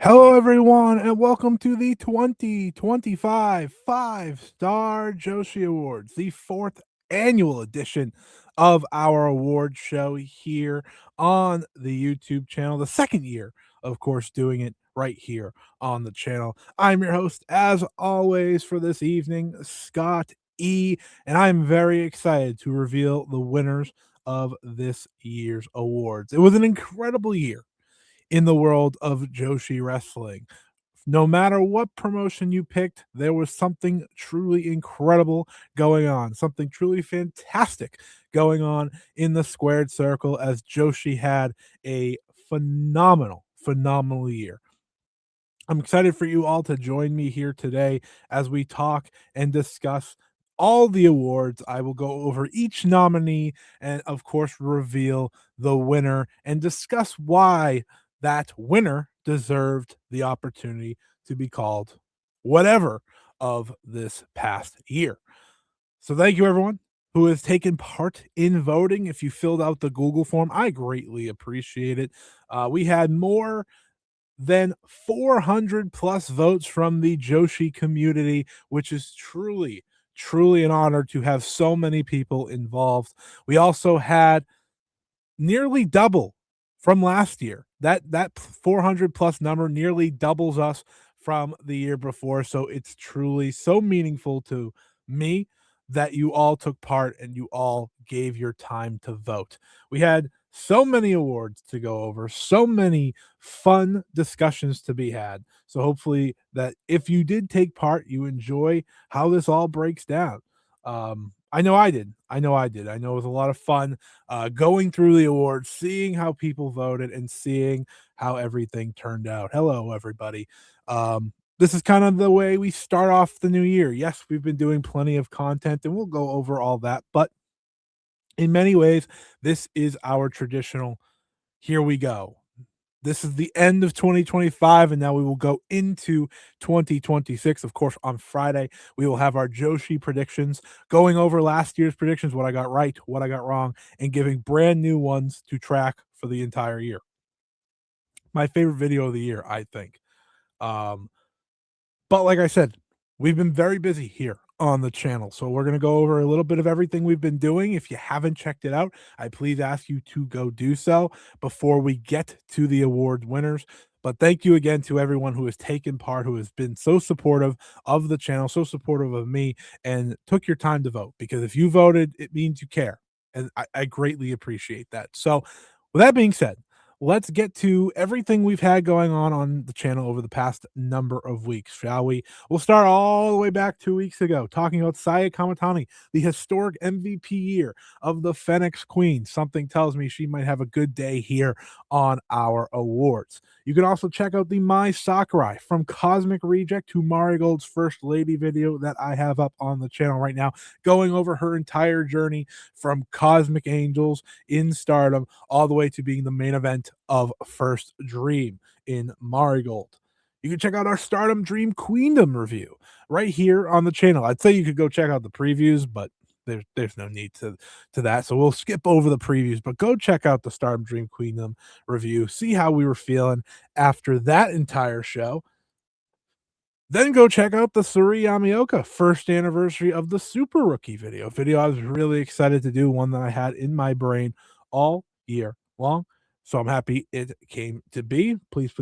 Hello, everyone, and welcome to the 2025 Five Star Joshi Awards, the fourth annual edition of our award show here on the YouTube channel. The second year, of course, doing it right here on the channel. I'm your host, as always, for this evening, Scott E., and I'm very excited to reveal the winners of this year's awards. It was an incredible year in the world of Joshi wrestling. No matter what promotion you picked, there was something truly incredible going on, something truly fantastic going on in the squared circle as Joshi had a phenomenal year. I'm excited for you all to join me here today as we talk and discuss all the awards. I will go over each nominee and, of course, reveal the winner and discuss why that winner deserved the opportunity to be called whatever of this past year. So, thank you, everyone who has taken part in voting. If you filled out the Google form, I greatly appreciate it. We had more than 400 plus votes from the Joshi community, which is truly an honor to have so many people involved. We also had nearly double from last year. That 400 plus number nearly doubles us from the year before, so it's truly so meaningful to me that you all took part and you all gave your time to vote. We had so many awards to go over, so many fun discussions to be had. So hopefully that if you did take part, you enjoy how this all breaks down. I know I did. I know it was a lot of fun going through the awards, seeing how people voted, and seeing how everything turned out. Hello, everybody. This is kind of the way we start off the new year. Yes, we've been doing plenty of content, and we'll go over all that. But in many ways, this is our traditional here we go. This is the end of 2025, and now we will go into 2026. Of course, on Friday, we will have our Joshi predictions, going over last year's predictions, what I got right, what I got wrong, and giving brand new ones to track for the entire year. My favorite video of the year, I think. Um, but like I said, we've been very busy here on the channel. So we're going to go over a little bit of everything we've been doing. If you haven't checked it out, I please ask you to go do so before we get to the award winners. But thank you again to everyone who has taken part, who has been so supportive of the channel, so supportive of me, and took your time to vote. Because if you voted, it means you care. And I greatly appreciate that. So, with that being said, let's get to everything we've had going on the channel over the past number of weeks, shall we? We'll start all the way back 2 weeks ago, talking about Sareee Kamatani, the historic MVP year of the Phoenix Queen. Something tells me she might have a good day here on our awards. You can also check out the My Sakurai from Cosmic Reject to Marigold's First Lady video that I have up on the channel right now, going over her entire journey from Cosmic Angels in Stardom all the way to being the main event of First Dream in Marigold. You can check out our Stardom Dream Queendom review right here on the channel. I'd say you could go check out the previews, but there's no need to that. So we'll skip over the previews, but go check out the Stardom Dream Queendom review, see how we were feeling after that entire show. Then go check out the Sareee Yamaoka first anniversary of the Super Rookie video I was really excited to do, one that I had in my brain all year long. So I'm happy it came to be. Please,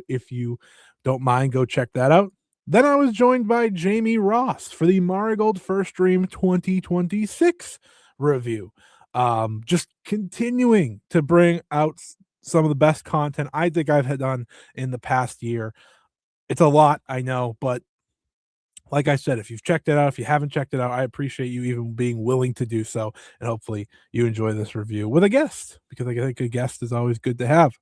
if you don't mind, go check that out. Then I was joined by Jamie Ross for the Marigold First Dream 2026 review. Just continuing to bring out some of the best content I think I've had done in the past year. It's a lot, I know, but like I said, if you've checked it out, if you haven't checked it out, I appreciate you even being willing to do so. And hopefully you enjoy this review with a guest, because I think a guest is always good to have.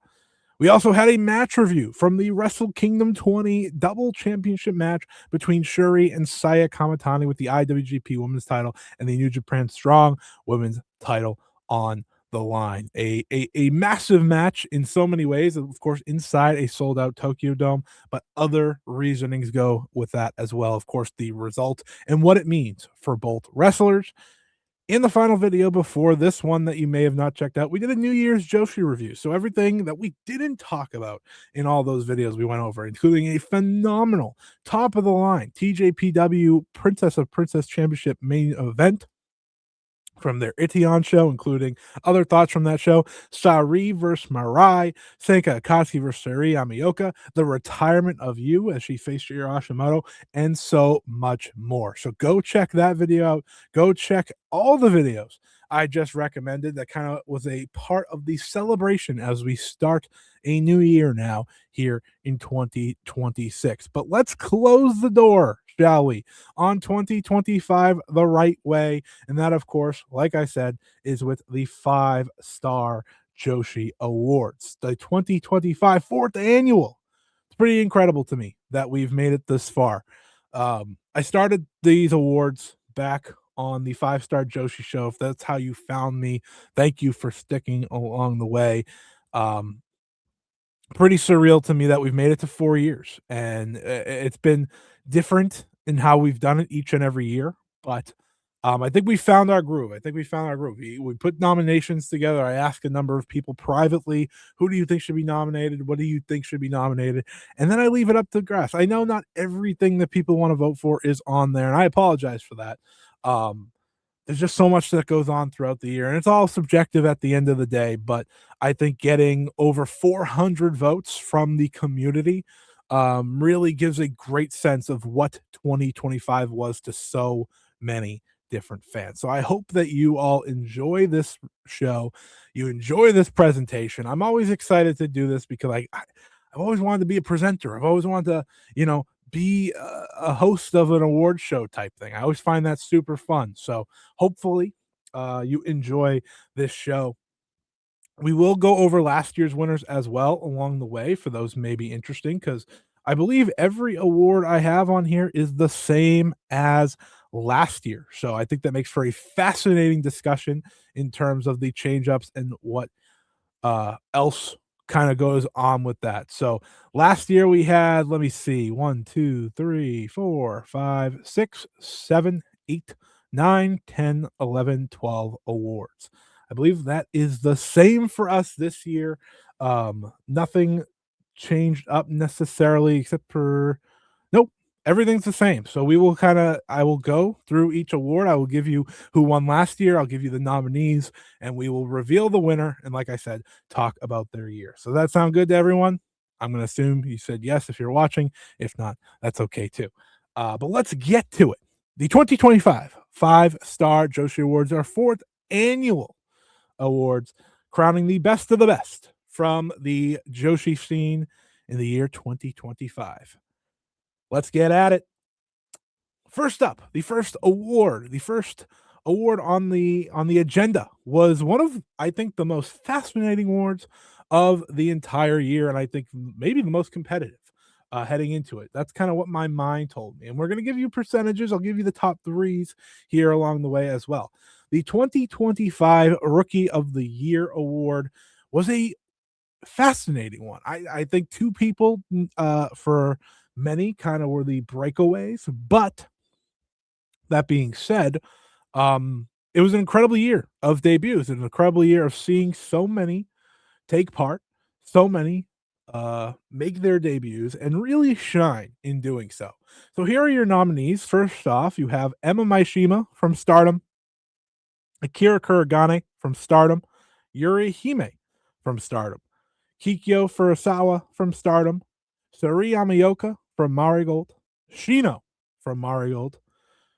We also had a match review from the Wrestle Kingdom 20 double championship match between Shuri and Saya Kamatani with the IWGP Women's title and the New Japan Strong Women's title on the line. A massive match in so many ways, of course, inside a sold out Tokyo Dome, but other reasonings go with that as well. Of course, the result and what it means for both wrestlers In the final video before this one that you may have not checked out, we did a New Year's Joshi review. So everything that we didn't talk about in all those videos we went over, including a phenomenal top of the line TJPW Princess of Princess Championship main event from their Itian show, including other thoughts from that show, Sareee versus Mirai, Senka Akatsuki versus Sareee Amioka, the retirement of Yu as she faced Shiro Hashimoto, and so much more. So go check that video out. Go check all the videos I just recommended that kind of was a part of the celebration as we start a new year now here in 2026. But let's close the door, shall we, on 2025 the right way. And that, of course, like I said, is with the 5-Star Joshi Awards, the 2025 fourth annual. It's pretty incredible to me that we've made it this far. I started these awards back on the 5-Star Joshi show. If that's how you found me, thank you for sticking along the way. Pretty surreal to me that we've made it to 4 years, and it's been different in how we've done it each and every year, but I think we found our groove. We put nominations together. I asked a number of people privately, who do you think should be nominated? What do you think should be nominated? And then I leave it up to grass. I know not everything that people want to vote for is on there, and I apologize for that. There's just so much that goes on throughout the year, and it's all subjective at the end of the day. But I think getting over 400 votes from the community really gives a great sense of what 2025 was to so many different fans. So I hope that you all enjoy this show, you enjoy this presentation. I'm always excited to do this because I've always wanted to be a presenter. I've always wanted to, be a host of an award show type thing. I always find that super fun. So hopefully you enjoy this show. We will go over last year's winners as well along the way for those may be interesting, because I believe every award I have on here is the same as last year. So I think that makes for a fascinating discussion in terms of the change ups and what else kind of goes on with that. So last year we had, let me see, 1, 2, 3, 4, 5, 6, 7, 8, 9, 10, 11, 12 awards. I believe that is the same for us this year. Nothing changed up necessarily except for nope, everything's the same. So I will go through each award. I will give you who won last year. I'll give you the nominees, and we will reveal the winner. And like I said, talk about their year. So that sound good to everyone? I'm going to assume you said yes if you're watching. If not, that's okay too. But let's get to it. The 2025 5-Star Joshi Awards are 4th annual awards, crowning the best of the best from the Joshi scene in the year 2025. Let's get at it. First up, the first award on the agenda was one of, I think, the most fascinating awards of the entire year, and I think maybe the most competitive heading into it. That's kind of what my mind told me. And we're going to give you percentages. I'll give you the top threes here along the way as well. The 2025 Rookie of the Year award was a fascinating one. I think two people for many kind of were the breakaways, but that being said, it was an incredible year of debuts, an incredible year of seeing so many take part, so many make their debuts and really shine in doing so. So here are your nominees. First off, you have Emma Maishima from Stardom, Akira Kuragane from Stardom, Yuri Hime from Stardom, Kikyo Furusawa from Stardom, Sareee Amioka from Marigold, Shino from Marigold,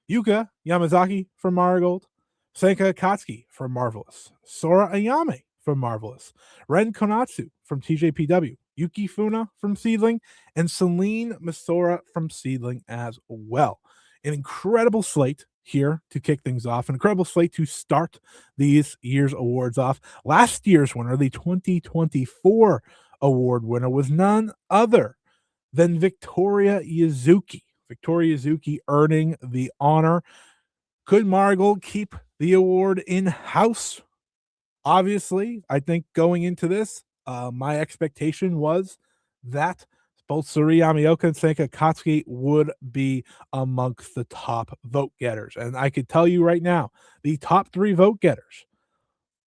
Yuka Yamazaki from Marigold, Senka Akatsuki from Marvelous, Sora Ayame from Marvelous, Ren Konatsu from TJPW, Yuki Funa from Seedling, and Celine Misora from Seedling as well. An incredible slate here to kick things off, an incredible slate to start these year's awards off. Last year's winner, the 2024 award winner, was none other than Victoria Yuzuki. Victoria Yuzuki earning the honor. Could Marigold keep the award in-house? Obviously, I think going into this, my expectation was that both Sareee Yamaoka and Senka Katsuki would be amongst the top vote getters. And I could tell you right now, the top 3 vote getters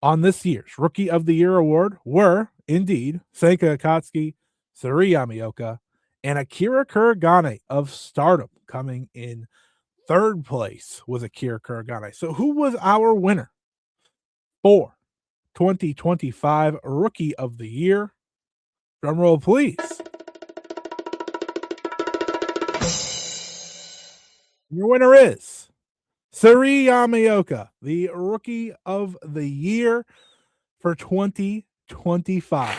on this year's Rookie of the Year award were indeed Senka Akatsuki, Sareee Yamaoka, and Akira Kuragane of Stardom. Coming in third place was Akira Kuragane. So who was our winner for 2025 Rookie of the Year? Drum roll, please. Your winner is Sareee Yamaoka, the Rookie of the Year for 2025.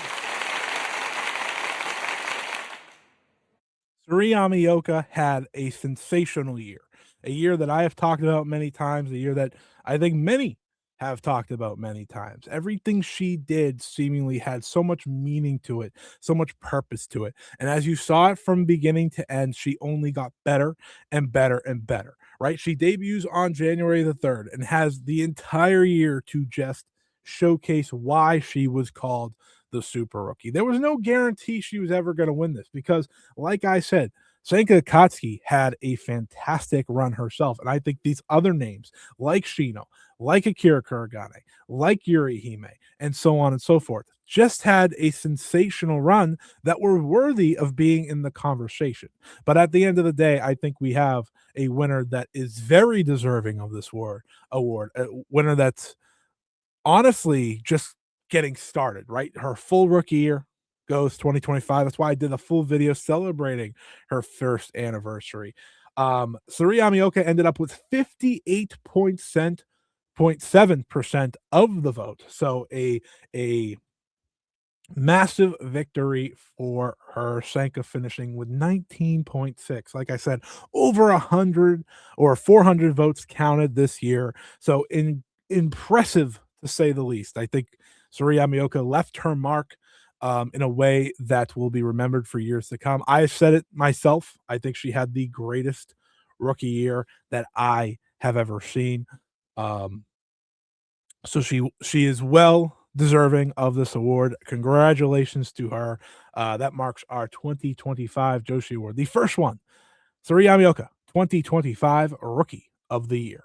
Sareee Yamaoka had a sensational year, a year that I have talked about many times, a year that I think many have talked about many times. Everything she did seemingly had so much meaning to it, so much purpose to it. And as you saw it from beginning to end, she only got better and better and better, right? She debuts on January the 3rd and has the entire year to just showcase why she was called the Super Rookie. There was no guarantee she was ever going to win this because, like I said, Senka Katsuki had a fantastic run herself. And I think these other names, like Shino, like Akira Kuragane, like Yuri Hime, and so on and so forth, just had a sensational run that were worthy of being in the conversation. But at the end of the day, I think we have a winner that is very deserving of this award, a winner that's honestly just getting started, right? Her full rookie year goes 2025. That's why I did a full video celebrating her first anniversary. Sareee Yamaoka ended up with 58.7% of the vote. So a massive victory for her. Senka finishing with 19.6. Like I said, over 100 or 400 votes counted this year. So impressive to say the least. I think Sareee Yamaoka left her mark in a way that will be remembered for years to come. I said it myself. I think she had the greatest rookie year that I have ever seen. Um, so she is well deserving of this award. Congratulations to her. That marks our 2025 Joshi Award, the first one. Sareee Yamaoka, 2025 Rookie of the Year.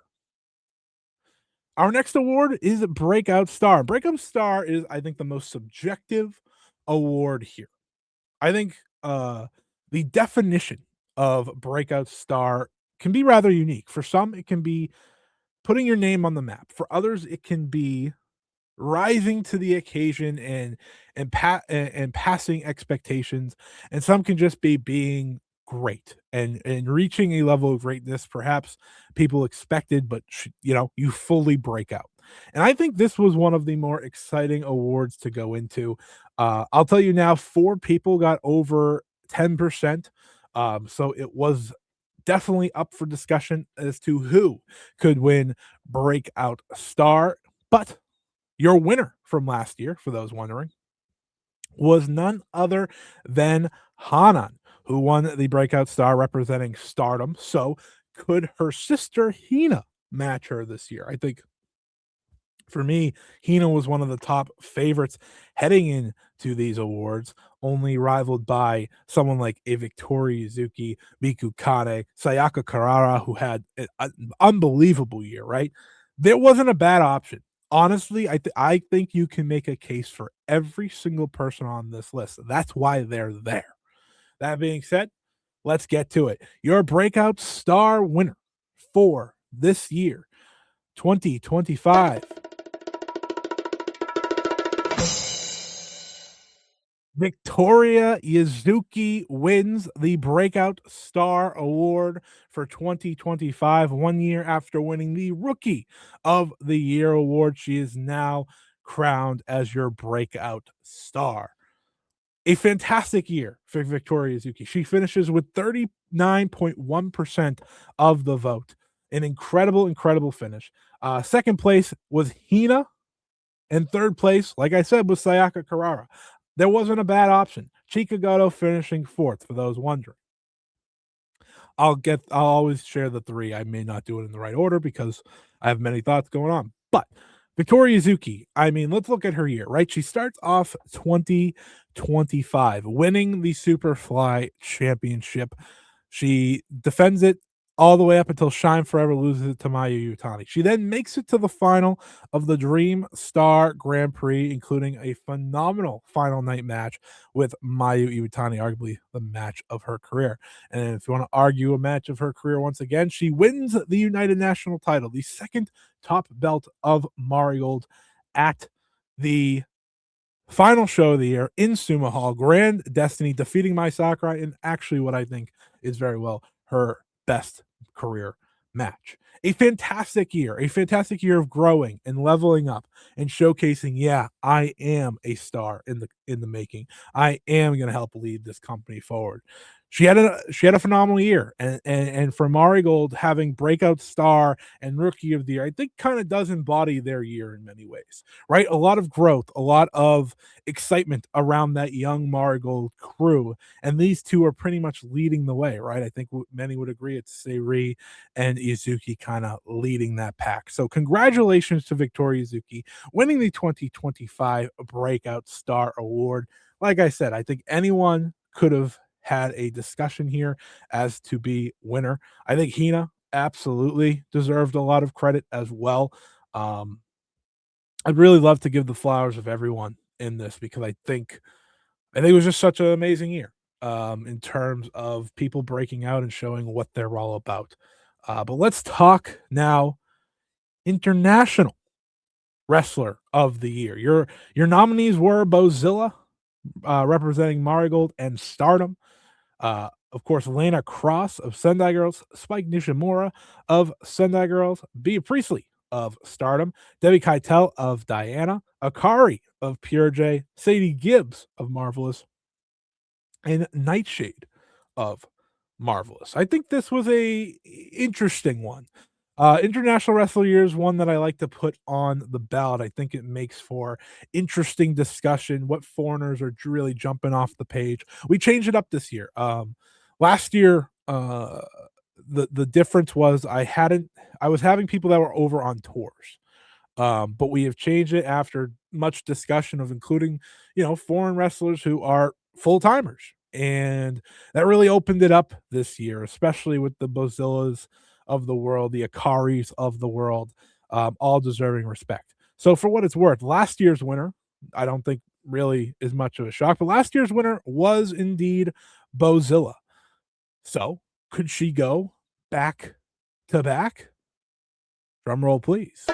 Our next award is Breakout Star. Breakout Star is, I think, the most subjective award here. I think the definition of Breakout Star can be rather unique. For some, it can be putting your name on the map. For others, it can be rising to the occasion and passing expectations, and some can just be being great and reaching a level of greatness perhaps people expected, but you fully break out. And I think this was one of the more exciting awards to go into. I'll tell you now, 4 people got over 10%. So it was definitely up for discussion as to who could win Breakout Star. But your winner from last year, for those wondering, was none other than Hanan, who won the Breakout Star representing Stardom. So could her sister Hina match her this year? I think for me, Hina was one of the top favorites heading into these awards, only rivaled by someone like a Victoria Yuzuki, Miku Kane, Sayaka Karara, who had an unbelievable year, right? There wasn't a bad option. Honestly, I think you can make a case for every single person on this list. That's why they're there. That being said, let's get to it. Your Breakout Star winner for this year, 2025. Victoria Yuzuki wins the Breakout Star Award for 2025, 1 year after winning the Rookie of the Year award. She is now crowned as your Breakout Star. A fantastic year for Victoria Yuzuki. She finishes with 39.1% of the vote. An incredible, incredible finish. Second place was Hina, and third place, like I said, was Sayaka Karara. There wasn't a bad option. Chikagato finishing fourth, for those wondering. I'll always share the 3. I may not do it in the right order because I have many thoughts going on. But Victoria Yuzuki, I mean, let's look at her year, right? She starts off 2025, winning the Superfly Championship. She defends it all the way up until Shine Forever loses it to Mayu Iwatani. She then makes it to the final of the Dream Star Grand Prix, including a phenomenal final night match with Mayu Iwatani, arguably the match of her career. And if you want to argue a match of her career once again, she wins the United National title, the second top belt of Marigold at the final show of the year in Sumo Hall, Grand Destiny defeating Mai Sakurai in actually what I think is very well her best career match. A fantastic year of growing and leveling up and showcasing, yeah, I am a star in the making. I am going to help lead this company forward. She had a phenomenal year, and for Marigold having breakout star and rookie of the year, I think kind of does embody their year in many ways, right? A lot of growth, a lot of excitement around that young Marigold crew, and these two are pretty much leading the way, right? I think many would agree it's Sareee and Izuki kind of leading that pack. So congratulations to Victoria Izuki winning the 2025 Breakout Star Award. Like I said, I think anyone could have had a discussion here as to be winner. I think Hina absolutely deserved a lot of credit as well. Um, I'd really love to give the flowers of everyone in this because I think it was just such an amazing year in terms of people breaking out and showing what they're all about. But let's talk now international wrestler of the year. Your nominees were Bozilla, representing Marigold and Stardom. Of course, Lana Cross of Sendai Girls, Spike Nishimura of Sendai Girls, Bea Priestley of Stardom, Debbie Keitel of Diana, Akari of Pure J, Sadie Gibbs of Marvelous, and Nightshade of Marvelous. I think this was a interesting one. International Wrestler Year is one that I like to put on the ballot. I think it makes for interesting discussion. What foreigners are really jumping off the page? We changed it up this year. Last year, the difference was I was having people that were over on tours. But we have changed it after much discussion of including, foreign wrestlers who are full timers. And that really opened it up this year, especially with the Bozillas of the world, the Akaris of the world, all deserving respect. So, for what it's worth, last year's winner, I don't think really is much of a shock, but last year's winner was indeed Bozilla. So, could she go back to back? Drum roll, please.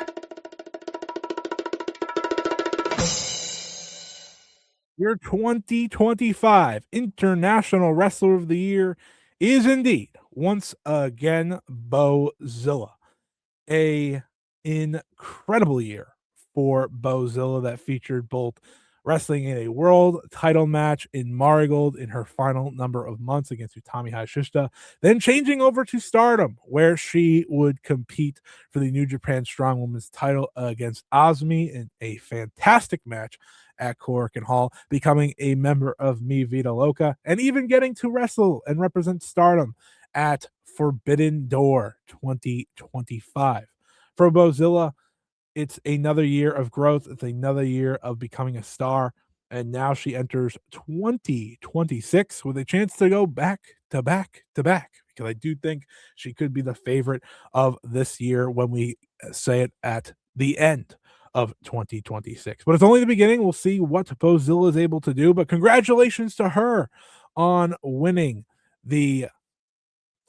Your 2025 International Wrestler of the Year is indeed once again Bozilla. A incredible year for Bozilla that featured both wrestling in a world title match in Marigold in her final number of months against Utami Hayashishita, then changing over to Stardom, where she would compete for the New Japan Strong Women's title against Azumi in a fantastic match at Korakuen Hall, becoming a member of Mi Vida Loca, and even getting to wrestle and represent Stardom at Forbidden Door 2025. For Bozilla, it's another year of growth. It's another year of becoming a star. And now she enters 2026 with a chance to go back to back to back. Because I do think she could be the favorite of this year when we say it at the end of 2026. But it's only the beginning. We'll see what Bozilla is able to do. But congratulations to her on winning the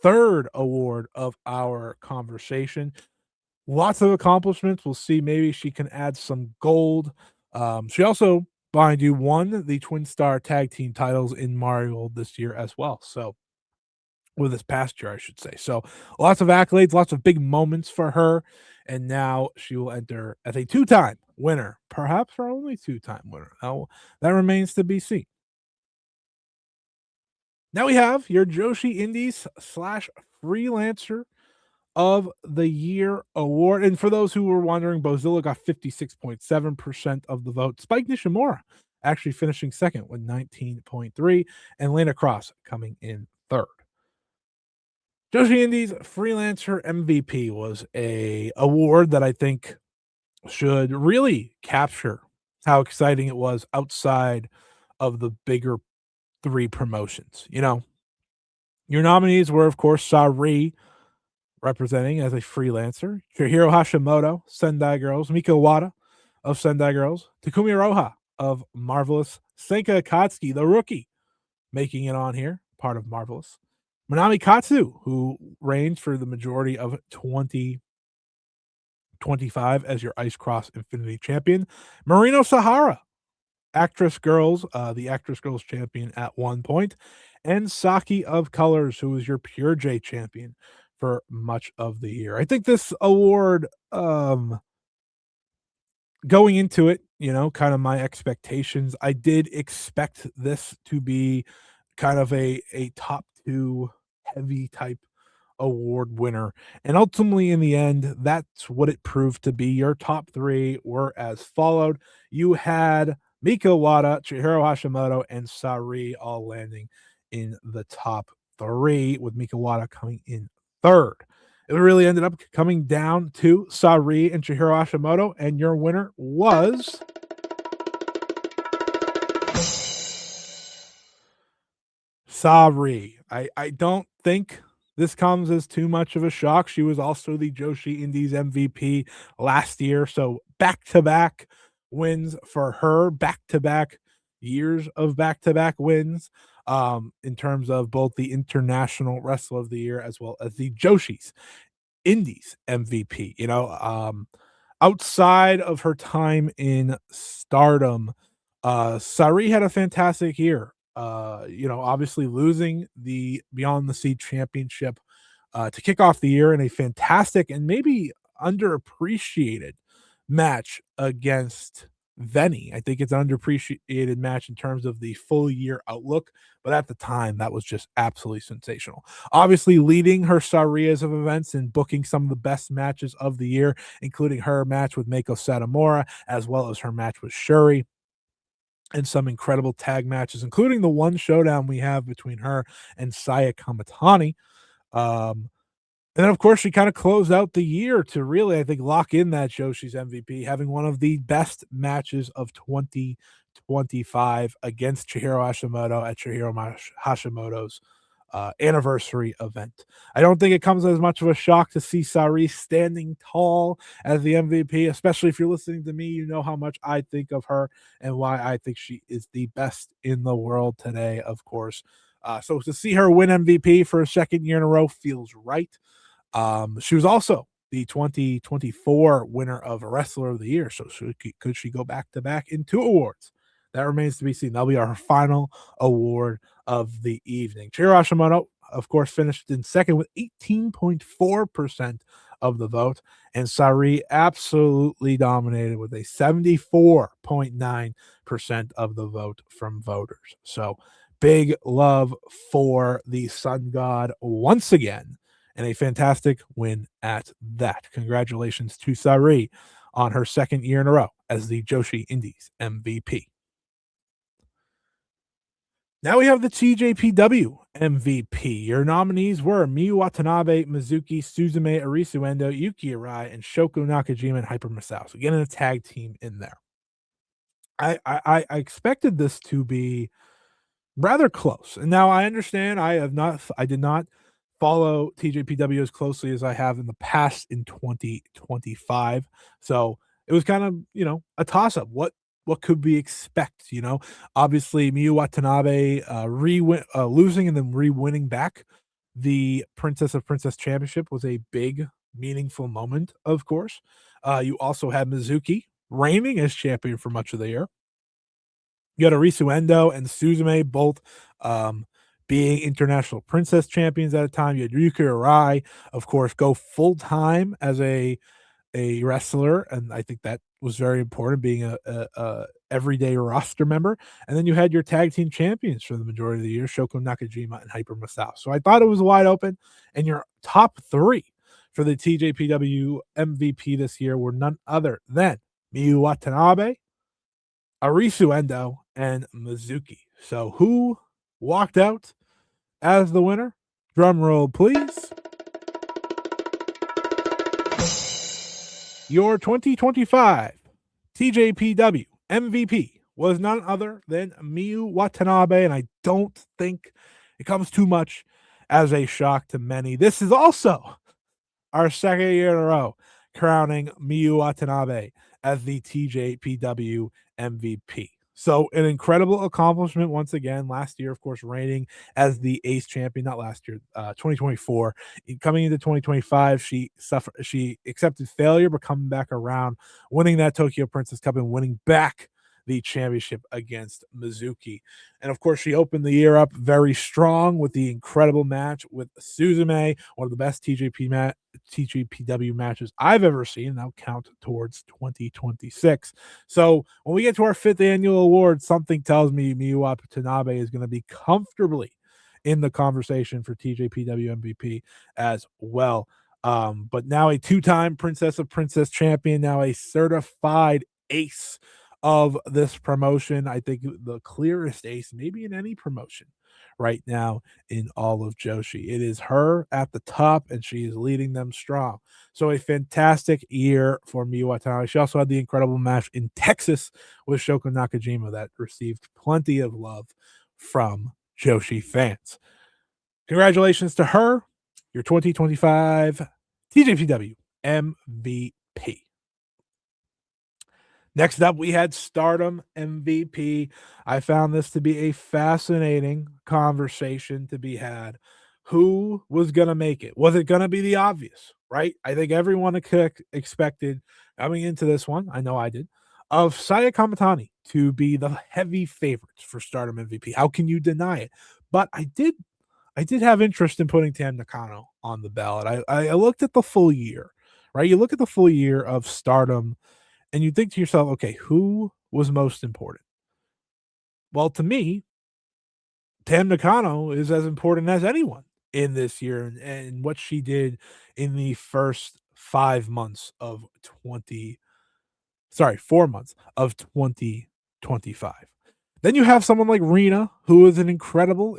third award of our conversation. Lots of accomplishments. We'll see. Maybe she can add some gold. She also, mind you, won the Twin Star Tag Team titles in Mario this year as well. So, with this past year, I should say. So, lots of accolades, lots of big moments for her. And now she will enter as a two-time winner, perhaps her only two-time winner. Now, that remains to be seen. Now we have your Joshi Indies / Freelancer of the Year award. And for those who were wondering, Bozilla got 56.7% of the vote. Spike Nishimura actually finishing second with 19.3%, and Lana Cross coming in third. Joshi Indies Freelancer MVP was a award that I think should really capture how exciting it was outside of the bigger 3 promotions. Your nominees were, of course, Sareee, representing as a freelancer, Chihiro Hashimoto, Sendai Girls, Mika Wada of Sendai Girls, Takumi Roha of Marvelous, Senka Akatsuki, the rookie, making it on here, part of Marvelous, Manami Katsu, who reigned for the majority of 2025 as your Ice Cross Infinity champion, Marino Sahara, the Actress Girls champion at one point, and Saki of Colors, who was your Pure J champion for much of the year. I think this award, going into it, kind of my expectations, I did expect this to be kind of a top 2 heavy type award winner. And ultimately, in the end, that's what it proved to be. Your top 3 were as followed. You had Mika Wada, Chihiro Hashimoto, and Sareee all landing in the top 3, with Mika Wada coming in third. It really ended up coming down to Sareee and Chihiro Hashimoto, and your winner was Sareee. I don't think this comes as too much of a shock. She was also the Joshi Indies MVP last year, so back-to-back wins for her, back-to-back years of back-to-back wins, in terms of both the International Wrestler of the Year as well as the Joshi's Indies MVP. Outside of her time in Stardom, Sareee had a fantastic year. Obviously losing the Beyond the Sea Championship to kick off the year in a fantastic and maybe underappreciated match against Venny. I think it's an underappreciated match in terms of the full year outlook, but at the time, that was just absolutely sensational. Obviously, leading her Sareeas of events and booking some of the best matches of the year, including her match with Meiko Satomura, as well as her match with Shuri, and some incredible tag matches, including the one showdown we have between her and Saya Kamatani. And then, of course, she kind of closed out the year to really, I think, lock in that Joshi's MVP, having one of the best matches of 2025 against Chihiro Hashimoto at Hashimoto's anniversary event. I don't think it comes as much of a shock to see Sareee standing tall as the MVP, especially if you're listening to me. You know how much I think of her and why I think she is the best in the world today, of course. So to see her win MVP for a second year in a row feels right. She was also the 2024 winner of Wrestler of the Year. So could she go back to back in 2 awards? That remains to be seen. That'll be our final award of the evening. Chihiro Hashimoto, of course, finished in second with 18.4% of the vote, and Sareee absolutely dominated with a 74.9% of the vote from voters. So big love for the Sun God once again, and a fantastic win at that. Congratulations to Sareee on her second year in a row as the Joshi Indies MVP. Now we have the TJPW MVP. Your nominees were Miyu Watanabe, Mizuki, Suzume, Arisu Endo, Yuki Arai, and Shoko Nakajima and Hyper Masao. So getting a tag team in there. I expected this to be rather close. And now I understand I did not follow TJPW as closely as I have in the past in 2025. So it was kind of, a toss up. What could we expect? Obviously Miyu Watanabe losing and then re-winning back the Princess of Princess Championship was a big, meaningful moment, of course. You also had Mizuki reigning as champion for much of the year. You had Arisu Endo and Suzume both being international princess champions at a time. You had Yuki Arai, of course, go full time as a wrestler, and I think that was very important, being a everyday roster member. And then you had your tag team champions for the majority of the year, Shoko Nakajima and Hyper Masao. So I thought it was wide open, and your top 3 for the TJPW MVP this year were none other than Miyu Watanabe, Arisu Endo, and Mizuki. So who walked out as the winner? Drum roll, please. Your 2025 TJPW MVP was none other than Miyu Watanabe, and I don't think it comes too much as a shock to many. This is also our second year in a row crowning Miyu Watanabe as the TJPW MVP. So, an incredible accomplishment once again. Last year, of course, reigning as the Ace champion. Not last year, 2024. Coming into 2025, she accepted failure, but coming back around, winning that Tokyo Princess Cup and winning back the championship against Mizuki. And of course, she opened the year up very strong with the incredible match with Suzume, one of the best TJPW matches I've ever seen. That'll count towards 2026. So when we get to our 5th annual award, something tells me Miyu Watanabe is going to be comfortably in the conversation for TJPW MVP as well. But now a 2-time Princess of Princess champion, now a certified ace of this promotion. I think the clearest ace, maybe in any promotion right now in all of Joshi. It is her at the top, and she is leading them strong. So a fantastic year for Miyu Watanabe. She also had the incredible match in Texas with Shoko Nakajima that received plenty of love from Joshi fans. Congratulations to her, your 2025 TJPW MVP. Next up, we had Stardom MVP. I found this to be a fascinating conversation to be had. Who was going to make it? Was it going to be the obvious, right? I think everyone expected coming into this one, I know I did, of Saya Kamatani to be the heavy favorites for Stardom MVP. How can you deny it? But I did have interest in putting Tam Nakano on the ballot. I looked at the full year, right? You look at the full year of Stardom and you think to yourself, okay, who was most important? Well, to me, Tam Nakano is as important as anyone in this year and what she did in the first 5 months of 4 months of 2025. Then you have someone like Rena, who is an incredible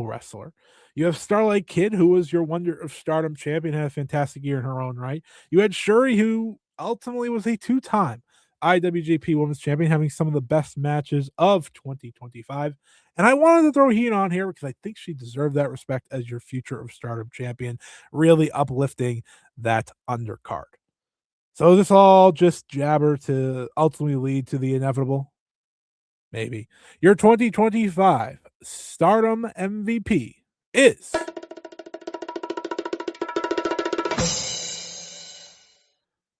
wrestler. You have Starlight Kid, who was your Wonder of Stardom champion, had a fantastic year in her own right. You had Shuri, who ultimately was a 2-time IWGP Women's Champion, having some of the best matches of 2025. And I wanted to throw Hina on here because I think she deserved that respect as your Future of Stardom champion, really uplifting that undercard. So this all just jabber to ultimately lead to the inevitable? Maybe. Your 2025 Stardom MVP is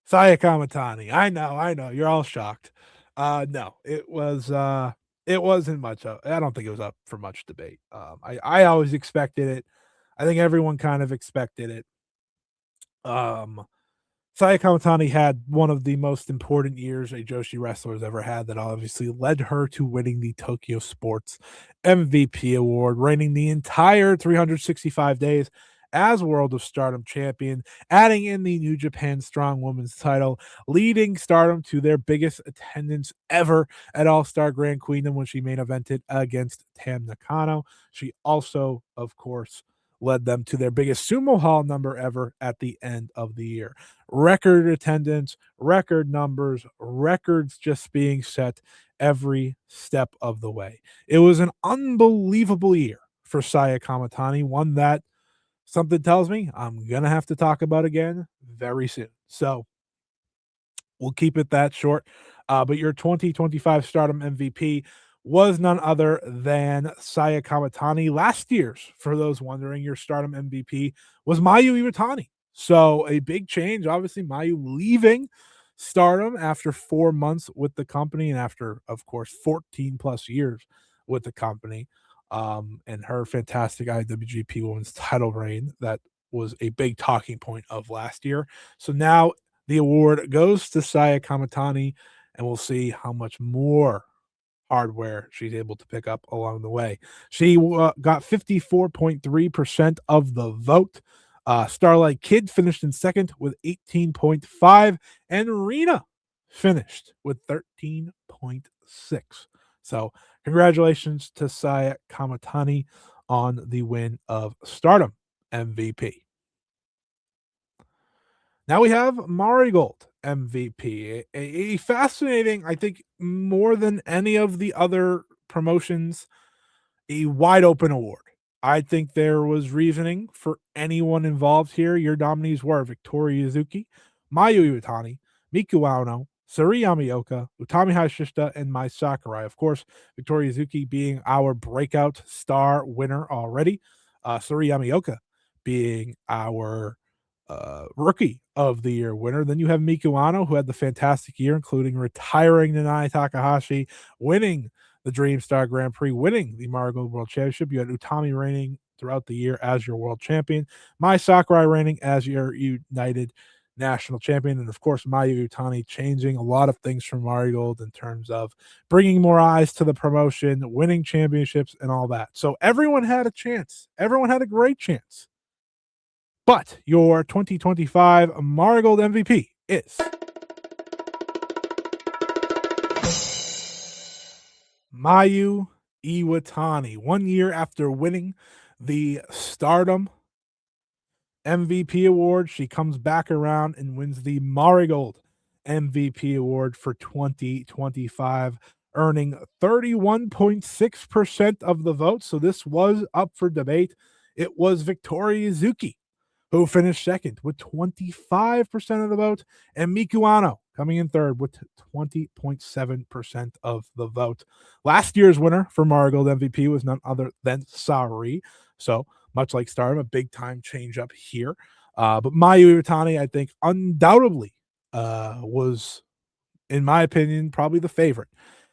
Saya Kamatani. I know. You're all shocked. No, it wasn't much I don't think it was up for much debate. I always expected it. I think everyone kind of expected it. Saya Kamatani had one of the most important years a Joshi wrestler has ever had that obviously led her to winning the Tokyo Sports MVP award, reigning the entire 365 days as World of Stardom champion, adding in the New Japan Strong Women's title, leading Stardom to their biggest attendance ever at All-Star Grand Queendom when she main evented against Tam Nakano. She also, of course, led them to their biggest sumo hall number ever at the end of the year. Record attendance, record numbers, records just being set every step of the way. It was an unbelievable year for Saya Kamatani, one that something tells me I'm going to have to talk about again very soon. So we'll keep it that short. But your 2025 Stardom MVP was none other than Saya Kamatani. Last year's, for those wondering, your Stardom MVP was Mayu Iwatani. So a big change. Obviously, Mayu leaving Stardom after 4 months with the company and after, of course, 14 plus years with the company. And her fantastic IWGP Women's title reign that was a big talking point of last year. So now the award goes to Saya Kamatani, and we'll see how much more hardware she's able to pick up along the way. She got 54.3% of the vote. Starlight Kid finished in second with 18.5, and Rena finished with 13.6. So congratulations to Saya Kamatani on the win of Stardom MVP. Now we have Marigold MVP, a fascinating, I think, more than any of the other promotions, a wide open award. I think there was reasoning for anyone involved here. Your nominees were Victoria Yuzuki, Mayu Iwatani, Miku Aono, Sareee Yamaoka, Utami Hayashishita, and Mai Sakurai. Of course, Victoria Yuzuki being our breakout star winner already. Sareee Yamaoka being our rookie of the year winner. Then you have Miku Ano, who had the fantastic year, including retiring Nanae Takahashi, winning the Dream Star Grand Prix, winning the Marigold World Championship. You had Utami reigning throughout the year as your world champion, Mai Sakurai reigning as your United National Champion, and of course, Mayu Utani changing a lot of things from Marigold in terms of bringing more eyes to the promotion, winning championships, and all that. So everyone had a chance. Everyone had a great chance. But your 2025 Marigold MVP is Mayu Iwatani. 1 year after winning the Stardom MVP award, she comes back around and wins the Marigold MVP award for 2025, earning 31.6% of the vote. So this was up for debate. It was Victoria Yuzuki who finished second with 25% of the vote, and Miku Ano coming in third with 20.7% of the vote. Last year's winner for Marigold MVP was none other than Sareee. So, much like Stardom, a big time change up here. But Mayu Iwatani, I think, undoubtedly was, in my opinion, probably the favorite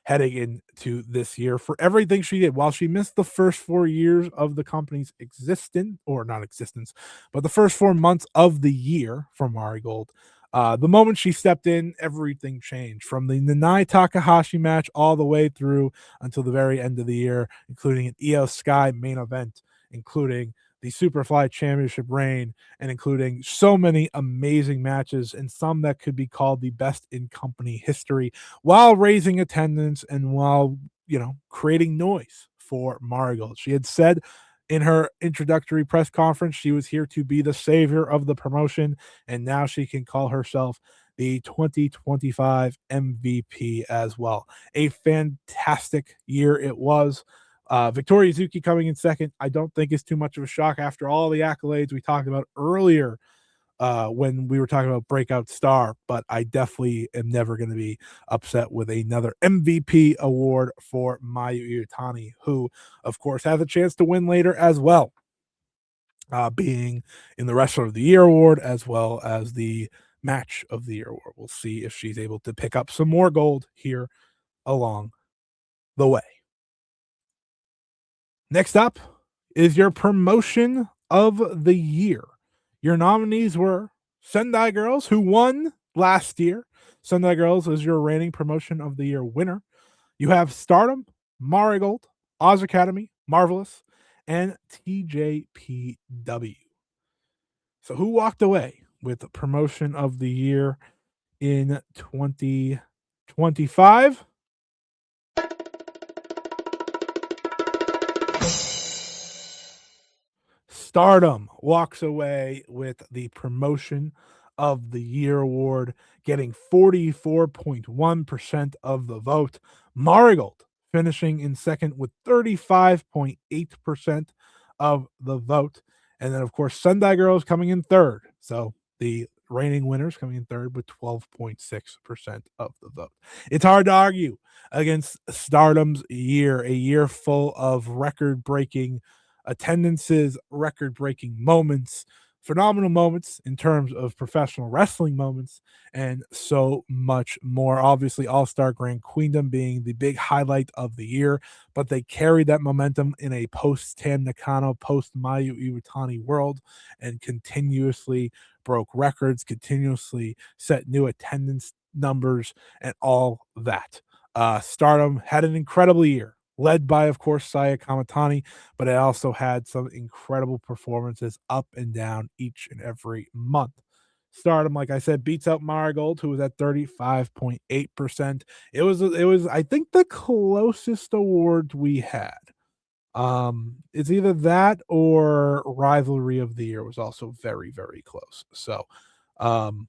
heading into this year for everything she did. While she missed the first 4 years of the company's existence, or not existence, but the first 4 months of the year for Marigold, the moment she stepped in, everything changed from the Nanae Takahashi match all the way through until the very end of the year, including an Io Sky main event, including the Superfly Championship reign, and including so many amazing matches and some that could be called the best in company history, while raising attendance and while, creating noise for Marigold. She had said in her introductory press conference she was here to be the savior of the promotion, and now she can call herself the 2025 MVP as well. A fantastic year it was. Victoria Yuzuki coming in second, I don't think is too much of a shock after all the accolades we talked about earlier when we were talking about Breakout Star, but I definitely am never going to be upset with another MVP award for Mayu Iwatani, who, of course, has a chance to win later as well, being in the Wrestler of the Year award as well as the Match of the Year award. We'll see if she's able to pick up some more gold here along the way. Next up is your promotion of the year. Your nominees were Sendai Girls, who won last year. Sendai Girls is your reigning promotion of the year winner. You have Stardom, Marigold, Oz Academy, Marvelous, and TJPW. So who walked away with promotion of the year in 2025? Stardom walks away with the promotion of the year award, getting 44.1% of the vote. Marigold finishing in second with 35.8% of the vote. And then, of course, Sendai Girls coming in third. So the reigning winners coming in third with 12.6% of the vote. It's hard to argue against Stardom's year, a year full of record breaking attendances, record breaking moments, phenomenal moments in terms of professional wrestling moments, and so much more. Obviously, All Star Grand Queendom being the big highlight of the year, but they carried that momentum in a post Tam Nakano, post Mayu Iwatani world, and continuously broke records, continuously set new attendance numbers, and all that. Stardom had an incredible year, led by, of course, Saya Kamatani, but it also had some incredible performances up and down each and every month. Stardom, like I said, beats out Marigold, who was at 35.8%. It was, I think, the closest award we had. It's either that or Rivalry of the Year was also very, very close. So Um,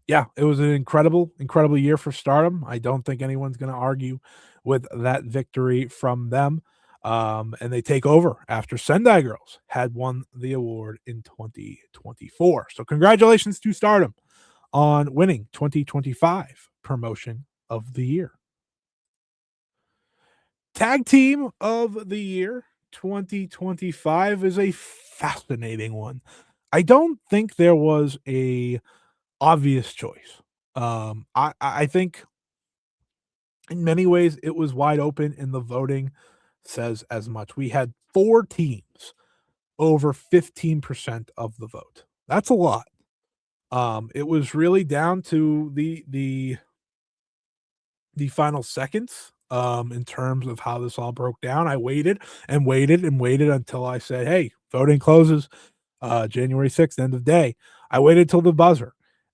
yeah, it was an incredible year for Stardom. I don't think anyone's gonna argue with that victory from them. And they take over after Sendai Girls had won the award in 2024. So congratulations to Stardom on winning 2025 Promotion of the Year. Tag Team of the Year 2025 is a fascinating one. I don't think there was a obvious choice. I think in many ways it was wide open, and the voting says as much. We had 4 teams over 15% of the vote. That's a lot. It was really down to the final seconds, in terms of how this all broke down. I waited and waited and waited until I said, "Hey, voting closes January 6th, end of day." I waited till the buzzer.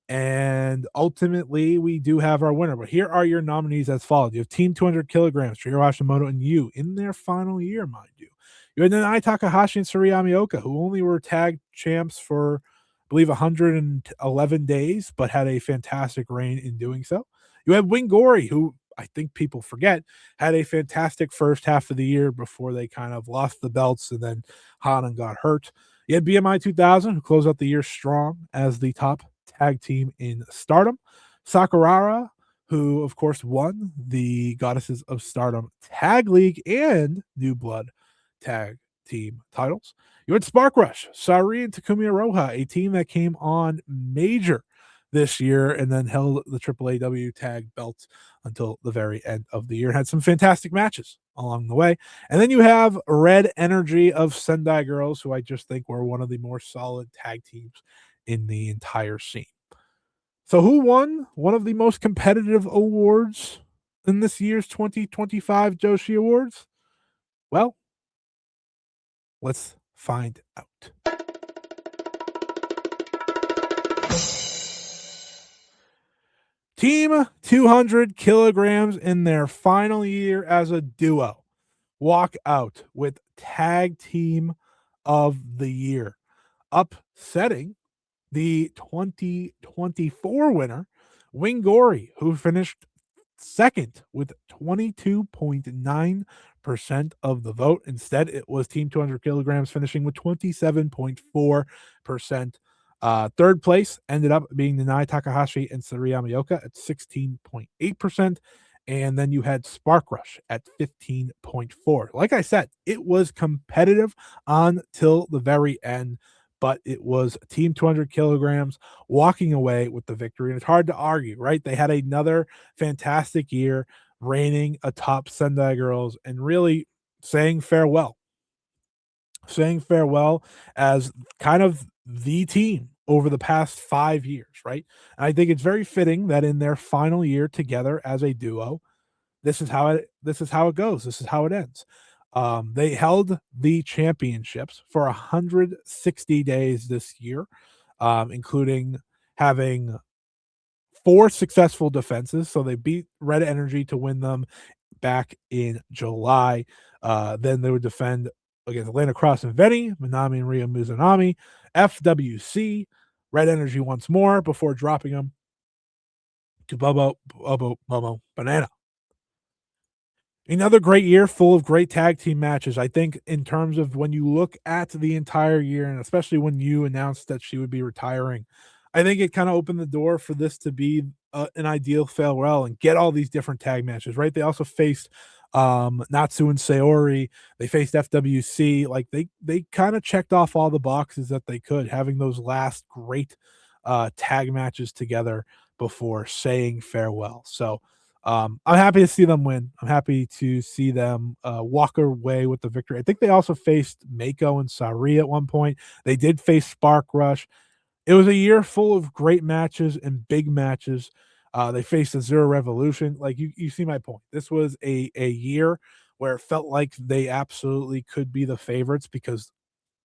And ultimately, we do have our winner. But here are your nominees as follows. You have Team 200 kilograms, Shiro Hashimoto and you in their final year, mind you. You had Nanae Takahashi and Sareee Amioka, who only were tag champs for, I believe, 111 days, but had a fantastic reign in doing so. You have Wingori, who I think people forget had a fantastic first half of the year before they kind of lost the belts and then Hanan got hurt. You had BMI 2000, who closed out the year strong as the top tag team in Stardom. Sakurara, who of course won the Goddesses of Stardom Tag League and New Blood Tag Team titles. You had Spark Rush, Sareee and Takumi Aroha, a team that came on major this year and then held the AAAW tag belts until the very end of the year. Had some fantastic matches along the way. And then you have Red Energy of Sendai Girls, who I just think were one of the more solid tag teams in the entire scene. So, who won one of the most competitive awards in this year's 2025 Joshi Awards? Well, let's find out. Team 200 kilograms in their final year as a duo walk out with Tag Team of the Year, upsetting the 2024 winner, Wingori, who finished second with 22.9% of the vote. Instead, it was Team 200 kilograms finishing with 27.4%. Third place ended up being Nanae Takahashi and Sareee Amioka at 16.8%. And then you had Spark Rush at 15.4. Like I said, it was competitive until the very end, but it was Team 200 kilograms walking away with the victory. And it's hard to argue, right? They had another fantastic year, reigning atop Sendai Girls and really saying farewell as kind of the team over the past 5 years, right? And I think it's very fitting that in their final year together as a duo, this is how it goes. This is how it ends. They held the championships for 160 days this year, including having 4 successful defenses. So they beat Red Energy to win them back in July. Then they would defend against Atlanta Cross and Veni, Minami and Ryo Mizunami, FWC, Red Energy once more before dropping them to Bobo Banana. Another great year full of great tag team matches. I think in terms of when you look at the entire year, and especially when you announced that she would be retiring, I think it kind of opened the door for this to be an ideal farewell and get all these different tag matches, right? They also faced Natsu and Saori. They faced FWC. Like they kind of checked off all the boxes that they could, having those last great tag matches together before saying farewell. So I'm happy to see them win. I'm happy to see them walk away with the victory. I think they also faced Mako and Sareee at one point. They did face Spark Rush. It was a year full of great matches and big matches. They faced the Zero Revolution. Like you see my point. This was a year where it felt like they absolutely could be the favorites because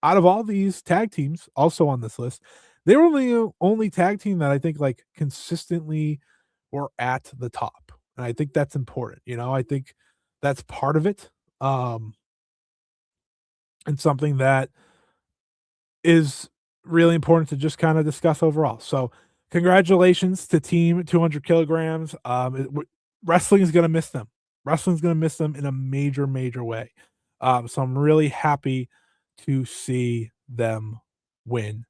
out of all these tag teams, also on this list, they were the only tag team that I think like consistently were at the top. And I think that's important. I think that's part of it. And something that is really important to just kind of discuss overall. So, congratulations to Team 200 kilograms. Wrestling is going to miss them. Wrestling's going to miss them in a major, major way. So I'm really happy to see them win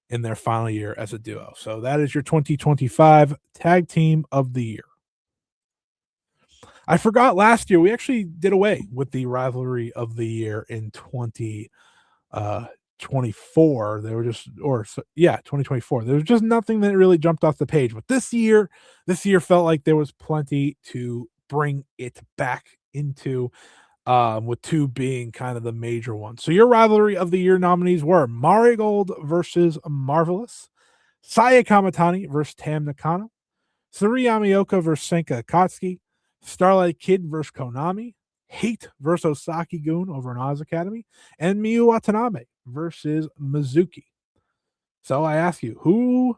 in their final year as a duo. So that is your 2025 Tag Team of the Year. I forgot last year we actually did away with the Rivalry of the Year in 2024. They were just, 2024. There was just nothing that really jumped off the page. But this year felt like there was plenty to bring it back into, with two being kind of the major ones. So your Rivalry of the Year nominees were Marigold versus Marvelous, Saya Kamatani versus Tam Nakano, Sareee Yamaoka versus Senka Akatsuki, Starlight Kid versus Konami, Hate versus Osaki Gun over in Oz Academy, and Miyu Watanabe versus Mizuki. So I ask you, who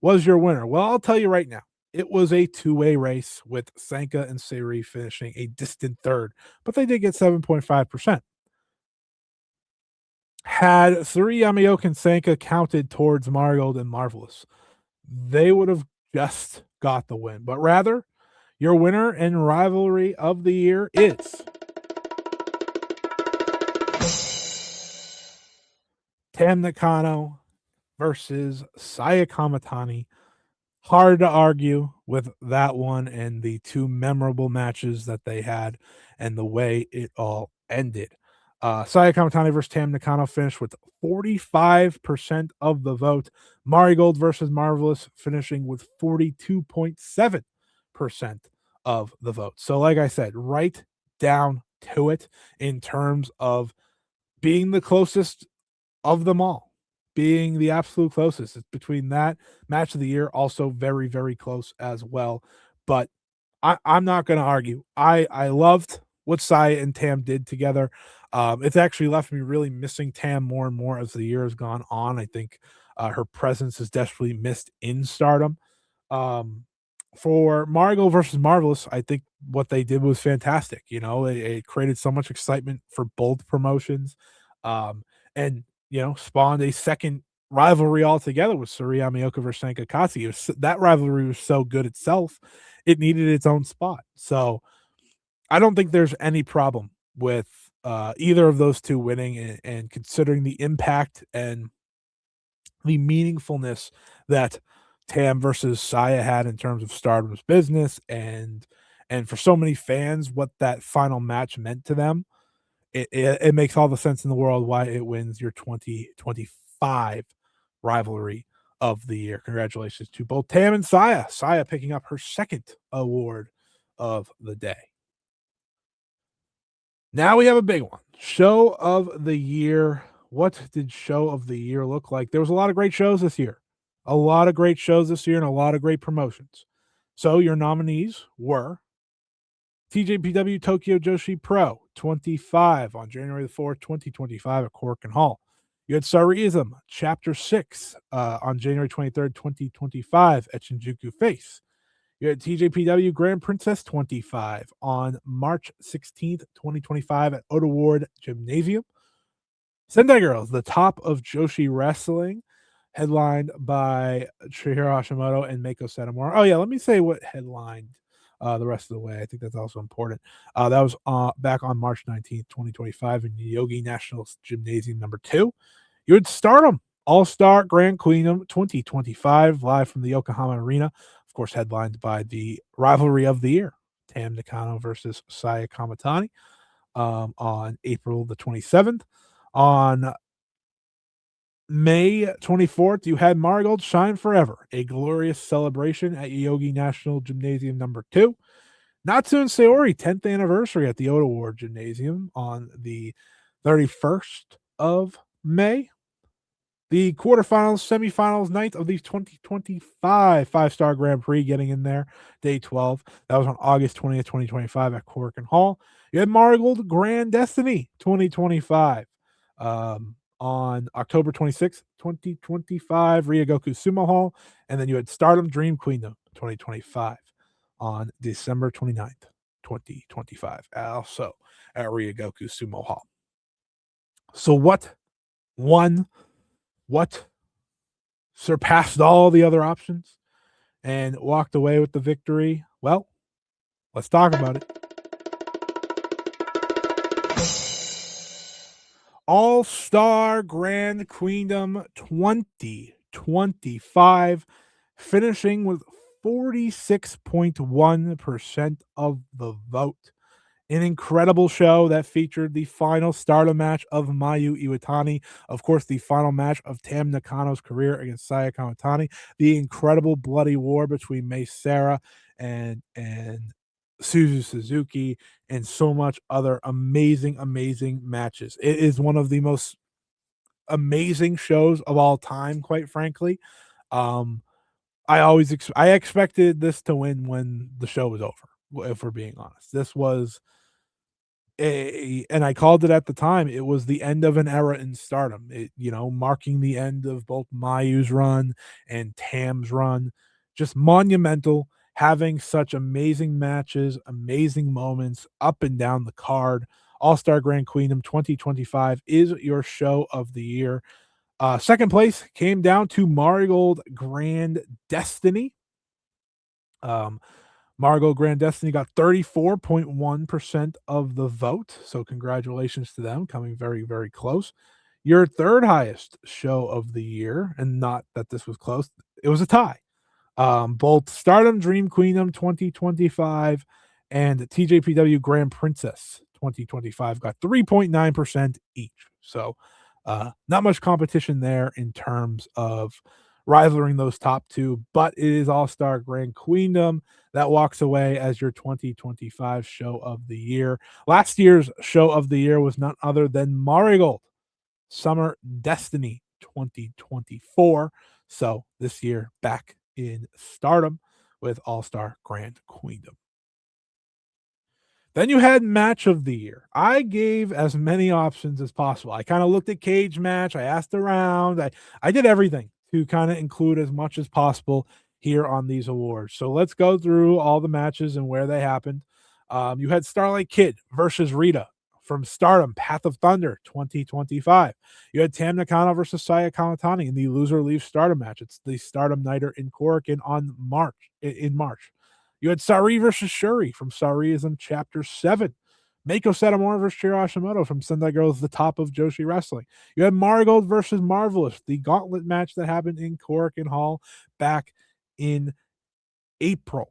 was your winner? Well, I'll tell you right now. It was a two-way race with Senka and Sareee finishing a distant third, but they did get 7.5%. Had Sareee Yamaoka and Senka counted towards Marigold and Marvelous, they would have just got the win. But rather, your winner and Rivalry of the Year is Tam Nakano versus Saya Kamatani. Hard to argue with that one and the two memorable matches that they had and the way it all ended. Saya Kamatani versus Tam Nakano finished with 45% of the vote. Marigold versus Marvelous finishing with 42.7% of the vote. So, like I said, right down to it in terms of being the closest of them all, being the absolute closest. It's between that match of the year, also very, very close as well. But I'm not going to argue. I loved what Saya and Tam did together. It's actually left me really missing Tam more and more as the year has gone on. I think her presence is desperately missed in Stardom. For Margot versus Marvelous, I think what they did was fantastic. You know, it created so much excitement for both promotions, and spawned a second rivalry altogether with Sareee Yamaoka versus Senka Akatsuki. That rivalry was so good itself, it needed its own spot. So I don't think there's any problem with either of those two winning, and considering the impact and the meaningfulness that Tam versus Saya had in terms of Stardom's business, and for so many fans, what that final match meant to them. It makes all the sense in the world why it wins your 2025 Rivalry of the Year. Congratulations to both Tam and Saya. Saya picking up her second award of the day. Now we have a big one. Show of the Year. What did Show of the Year look like? There was a lot of great shows this year. A lot of great shows this year and a lot of great promotions. So your nominees were TJPW Tokyo Joshi Pro 25 on January the 4th, 2025 at Cork and Hall. You had Sareeism Chapter 6 on January 23rd, 2025 at Shinjuku Face. You had TJPW Grand Princess 25 on March 16th, 2025 at Oda Ward Gymnasium. Sendai Girls, the top of Joshi Wrestling, headlined by Chihiro Hashimoto and Meiko Satomura. Oh, yeah, let me say what headlined the rest of the way. I think that's also important. That was back on March 19th, 2025 in Yogi National Gymnasium number 2. You had Stardom All-Star Grand Queendom 2025 live from the Yokohama Arena. Of course, headlined by the Rivalry of the Year, Tam Nakano versus Saya Kamatani, on April the 27th. On May 24th, you had Marigold Shine Forever, a glorious celebration at Yogi National Gymnasium number 2. Natsu and Saori, 10th anniversary at the Oda Ward Gymnasium on the 31st of May. The quarterfinals, semifinals night of the 2025 Five-Star Grand Prix getting in there, day 12. That was on August 20th, 2025 at Cork and Hall. You had Marigold Grand Destiny 2025 on October 26th, 2025, Ryogoku Sumo Hall. And then you had Stardom Dream Queendom 2025 on December 29th, 2025, also at Ryogoku Sumo Hall. So what won? what surpassed all the other options and walked away with the victory? Well, let's talk about it. All-Star Grand Queendom 2025, finishing with 46.1% of the vote. An incredible show that featured the final Stardom match of Mayu Iwatani, of course, the final match of Tam Nakano's career against Saya Kamitani, the incredible bloody war between Mei Seira and Suzu Suzuki, and so much other amazing matches. It is one of the most amazing shows of all time, quite frankly. Um, I expected this to win when the show was over, if we're being honest. This was and I called it at the time. It was the end of an era in Stardom. Marking the end of both Mayu's run and Tam's run. Just monumental, having such amazing matches, amazing moments up and down the card. All-Star Grand Queendom 2025 is your show of the year. Second place came down to Marigold Grand Destiny. Marigold Grand Destiny got 34.1% of the vote. So congratulations to them, coming very close. Your third highest show of the year, and not that this was close, it was a tie. Both Stardom Dream Queendom 2025 and TJPW Grand Princess 2025 got 3.9% each. So not much competition there in terms of rivaling those top two, but it is All-Star Grand Queendom that walks away as your 2025 show of the year. Last year's show of the year was none other than Marigold Summer Destiny 2024. So this year back in Stardom with All-Star Grand Queendom. Then you had match of the year. I gave as many options as possible. I kind of looked at cage match. I asked around. I did everything to kind of include as much as possible here on these awards. So let's go through all the matches and where they happened. You had Starlight Kid versus Rita from Stardom, Path of Thunder 2025. You had Tam Nakano versus Saya Kamitani in the loser leaves Stardom match. It's the Stardom Nighter in Korakuen in March. You had Sareee versus Shuri from Sareeism Chapter 7. Meiko Satomura versus Chiro Hashimoto from Sendai Girls, the top of Joshi Wrestling. You had Marigold versus Marvelous, the gauntlet match that happened in Korakuen Hall back in April.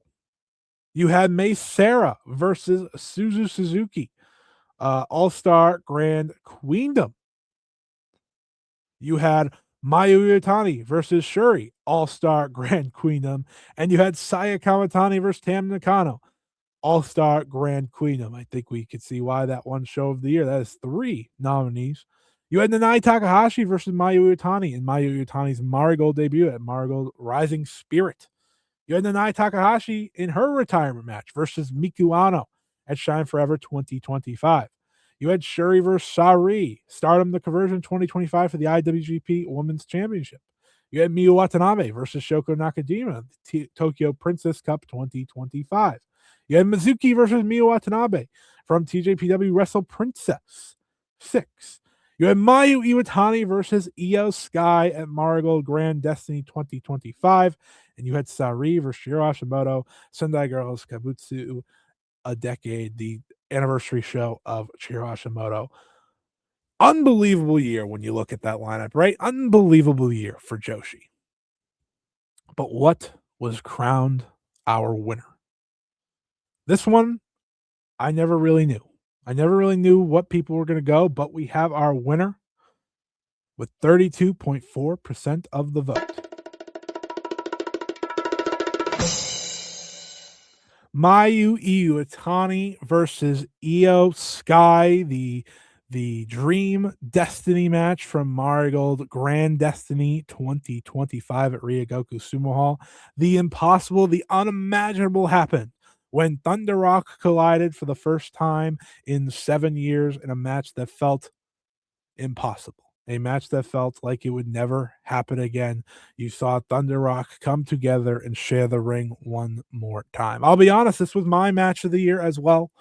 You had Mei Seira versus Suzu Suzuki, All-Star Grand Queendom. You had Mayu Iwatani versus Shuri, All-Star Grand Queendom. And you had Saya Kamitani versus Tam Nakano, All-Star Grand Queendom. I think we could see why that won show of the year. That is 3 nominees. You had Nanae Takahashi versus Mayu Iwatani in Mayu Iwatani's Marigold debut at Marigold Rising Spirit. You had Nanae Takahashi in her retirement match versus Miku Ano at Shine Forever 2025. You had Shuri versus Sareee, Stardom the Conversion 2025 for the IWGP Women's Championship. You had Miyu Watanabe versus Shoko Nakajima, Tokyo Princess Cup 2025. You had Mizuki versus Miyu Watanabe from TJPW Wrestle Princess 6. You had Mayu Iwatani versus Io Sky at Marigold Grand Destiny 2025. And you had Sareee versus Shiro Hashimoto, Sendai Girls Kabutsu a Decade, the anniversary show of Chiro Hashimoto. Unbelievable year when you look at that lineup, right? Unbelievable year for Joshi. But what was crowned our winner? This one, I never really knew. I never really knew what people were going to go, but we have our winner with 32.4% of the vote. Mayu Iwatani versus Io Sky, the Dream Destiny match from Marigold Grand Destiny 2025 at Ryogoku Sumo Hall. The impossible, the unimaginable happened when Thunder Rock collided for the first time in 7 years in a match that felt impossible. A match that felt like it would never happen again. You saw Thunder Rock come together and share the ring one more time. I'll be honest, this was my match of the year as well,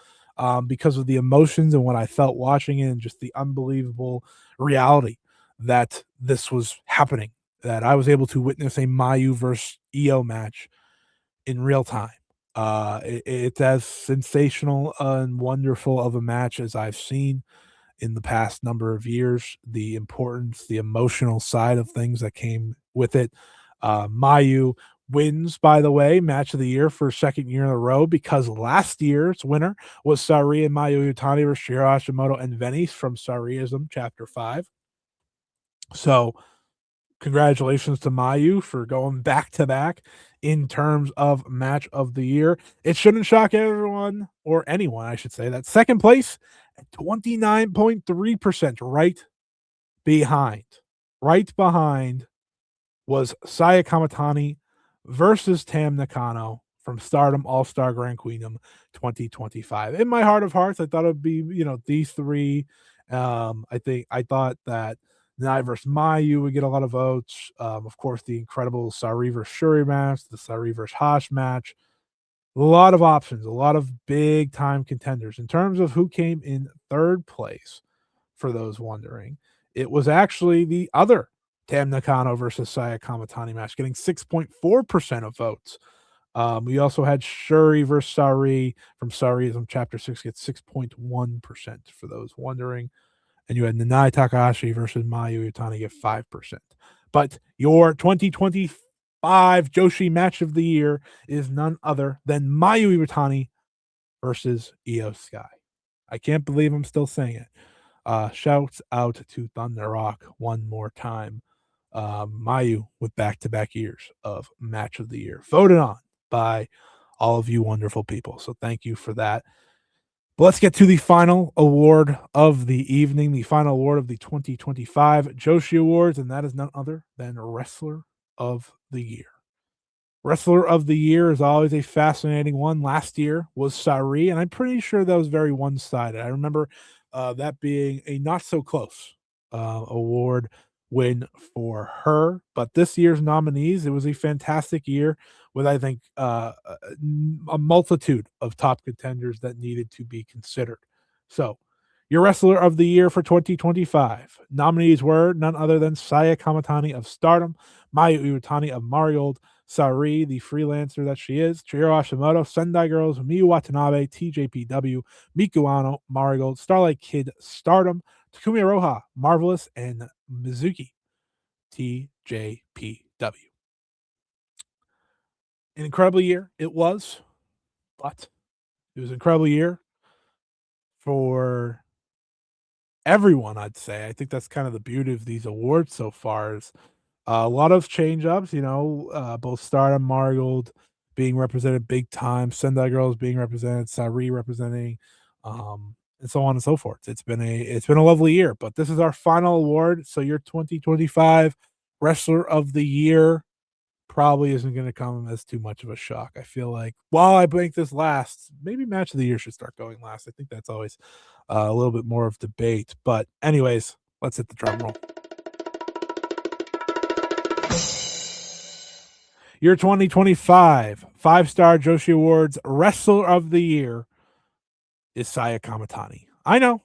because of the emotions and what I felt watching it and just the unbelievable reality that this was happening, that I was able to witness a Mayu versus Io match in real time. It's as sensational and wonderful of a match as I've seen in the past number of years. The importance, the emotional side of things that came with it. Mayu wins, by the way, match of the year for second year in a row because last year's winner was Sareee and Mayu Utani versus Shiro Hashimoto and Venice from Sareeism Chapter 5. So congratulations to Mayu for going back to back in terms of match of the year. It shouldn't shock everyone, or anyone, I should say, that second place at 29.3%, behind, right behind was Saya Kamatani versus Tam Nakano from Stardom All-Star Grand Queendom 2025. In my heart of hearts, I thought it'd be, these three. I thought that Nai versus Mayu would get a lot of votes. Of course, the incredible Sareee versus Shuri match, the Sareee versus Hash match. A lot of options, a lot of big time contenders. In terms of who came in third place, for those wondering, it was actually the other Tam Nakano versus Saya Kamatani match, getting 6.4% of votes. We also had Shuri versus Sareee from Sareeism Chapter 6 get 6.1% for those wondering. And you had Nanai Takahashi versus Mayu Utani get 5%. But your 2025 Joshi match of the year is none other than Mayu Iwatani versus Io Sky. I can't believe I'm still saying it. Shouts out to Thunder Rock one more time. Mayu with back-to-back years of match of the year, voted on by all of you wonderful people. So thank you for that. But let's get to the final award of the evening, the final award of the 2025 Joshi Awards, and that is none other than Wrestler of the Year. Wrestler of the Year is always a fascinating one. Last year was Sareee, and I'm pretty sure that was very one-sided. I remember that being a not-so-close award win for her. But this year's nominees, it was a fantastic year with, I think, a multitude of top contenders that needed to be considered. So, your Wrestler of the Year for 2025 nominees were none other than Saya Kamatani of Stardom, Mayu Iwatani of Marigold, Sareee, the freelancer that she is, Chihiro Hashimoto, Sendai Girls, Miyu Watanabe, TJPW, Miku Ano, Marigold, Starlight Kid, Stardom, Takumi Aroha, Marvelous, and Mizuki, TJPW. An incredible year it was, but it was an incredible year for everyone, I'd say. I think that's kind of the beauty of these awards so far is a lot of change ups, both Stardom, Marigold being represented big time, Sendai Girls being represented, Sareee representing, and so on and so forth. It's been a lovely year, but this is our final award. So your 2025 Wrestler of the Year probably isn't going to come as too much of a shock. I feel like while I think this last, maybe Match of the Year should start going last. I think that's always a little bit more of debate. But anyways, let's hit the drum roll. Your 2025 Five Star Joshi Awards Wrestler of the Year is Saya Kamatani. I know,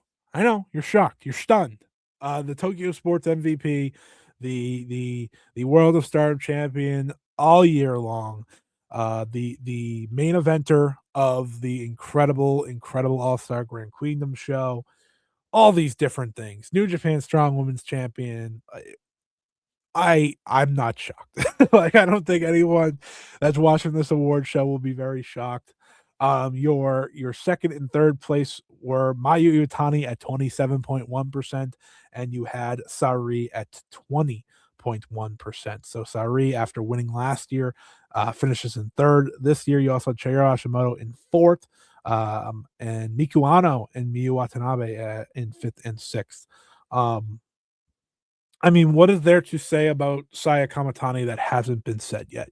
you're shocked, you're stunned. The Tokyo Sports MVP, the World of Stardom champion all year long, the main eventer of the incredible All Star Grand Queendom show, all these different things. New Japan Strong Women's Champion. I'm not shocked. Like, I don't think anyone that's watching this award show will be very shocked. Your second and third place were Mayu Iwatani at 27.1%, and you had Sareee at 20.1%. So Sareee, after winning last year, finishes in third. This year, you also had Chihiro Hashimoto in fourth, and Miku Ano and Miyu Watanabe in fifth and sixth. I mean, what is there to say about Saya Kamatani that hasn't been said yet?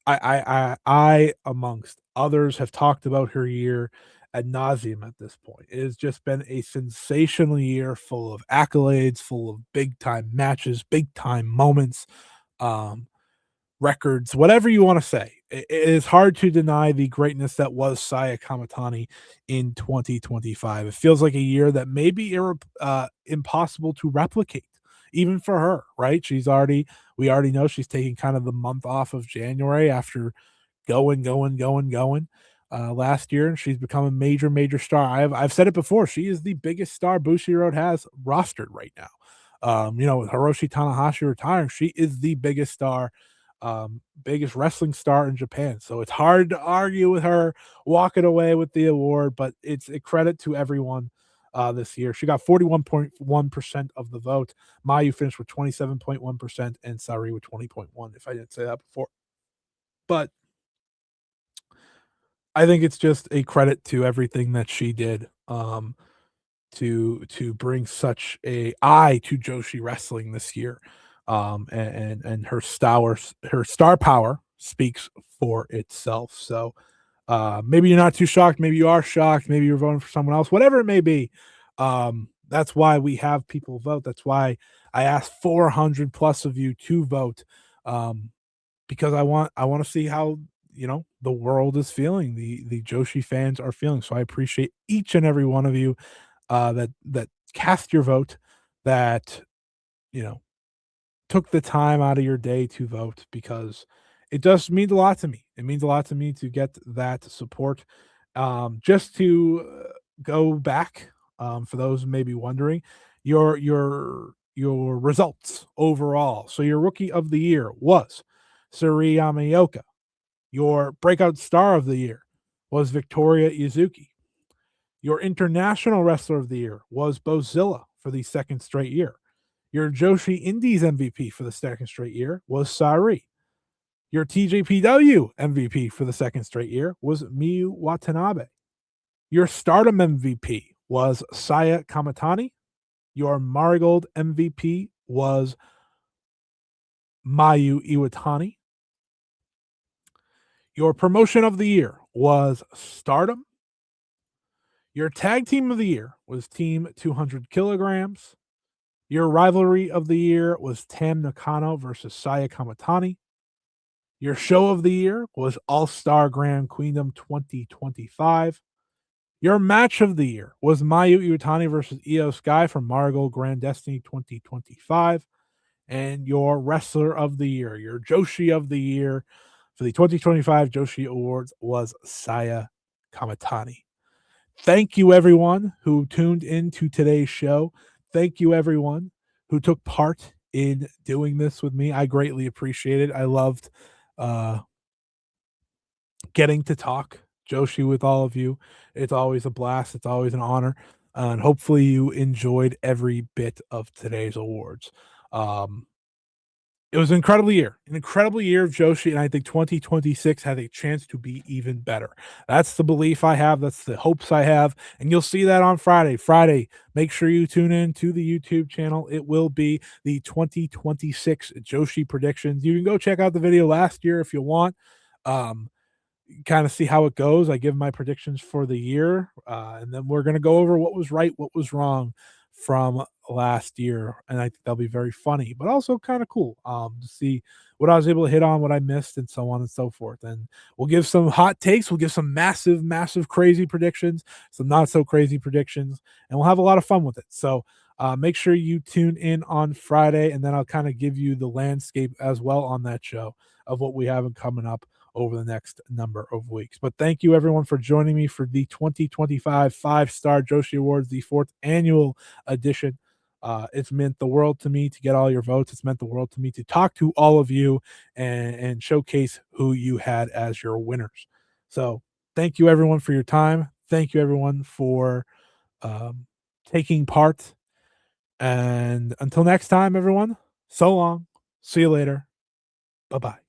I amongst others, have talked about her year ad nauseum at this point. It has just been a sensational year, full of accolades, full of big time matches, big time moments, records, whatever you want to say. It is hard to deny the greatness that was Saya Kamatani in 2025. It feels like a year that may be impossible to replicate even for her, right? We already know she's taking kind of the month off of January after going last year, and she's become a major star. I've said it before. She is the biggest star Bushiroad has rostered right now. With Hiroshi Tanahashi retiring, she is the biggest star, biggest wrestling star in Japan. So it's hard to argue with her walking away with the award, but it's a credit to everyone this year. She got 41.1% of the vote. Mayu finished with 27.1%, and Sareee with 20.1%, if I didn't say that before. But I think it's just a credit to everything that she did to bring such a eye to Joshi wrestling this year. And her star power speaks for itself. So maybe you're not too shocked, maybe you are shocked, maybe you're voting for someone else, whatever it may be. That's why we have people vote. That's why I asked 400 plus of you to vote. Because I want to see how the world is feeling, the Joshi fans are feeling. So I appreciate each and every one of you that cast your vote, that you know took the time out of your day to vote, because it does mean a lot to me. It means a lot to me to get that support. Just to go back, for those maybe wondering, your results overall. So your rookie of the year was Sareee Yamaoka. Your breakout star of the year was Victoria Izuki. Your international wrestler of the year was Bozilla for the second straight year. Your Joshi Indies MVP for the second straight year was Sareee. Your TJPW MVP for the second straight year was Miyu Watanabe. Your Stardom MVP was Saya Kamatani. Your Marigold MVP was Mayu Iwatani. Your promotion of the year was Stardom. Your tag team of the year was Team 200 Kilograms. Your rivalry of the year was Tam Nakano versus Saya Kamatani. Your show of the year was All-Star Grand Queendom 2025. Your match of the year was Mayu Iwatani versus Io Sky from Marigold Grand Destiny 2025. And your wrestler of the year, your Joshi of the year for the 2025 Joshi Awards was Saya Kamatani. Thank you, everyone who tuned into today's show. Thank you, everyone who took part in doing this with me. I greatly appreciate it. I loved getting to talk Joshi with all of you. It's always a blast. It's always an honor. And hopefully you enjoyed every bit of today's awards. It was an incredible year of Joshi, and I think 2026 has a chance to be even better. That's the belief I have. That's the hopes I have, and you'll see that on Friday. Friday, make sure you tune in to the YouTube channel. It will be the 2026 Joshi predictions. You can go check out the video last year if you want. Kind of see how it goes. I give my predictions for the year, and then we're going to go over what was right, what was wrong from last year, and I think that'll be very funny, but also kind of cool to see what I was able to hit on, what I missed, and so on and so forth. And we'll give some hot takes, we'll give some massive crazy predictions, some not so crazy predictions, and we'll have a lot of fun with it. So make sure you tune in on Friday, and then I'll kind of give you the landscape as well on that show of what we have coming up over the next number of weeks. But thank you, everyone, for joining me for the 2025 Five Star Joshi Awards, the 4th annual edition. It's meant the world to me to get all your votes. It's meant the world to me to talk to all of you and showcase who you had as your winners. So thank you, everyone, for your time. Thank you, everyone, for taking part. And until next time, everyone, so long. See you later. Bye-bye.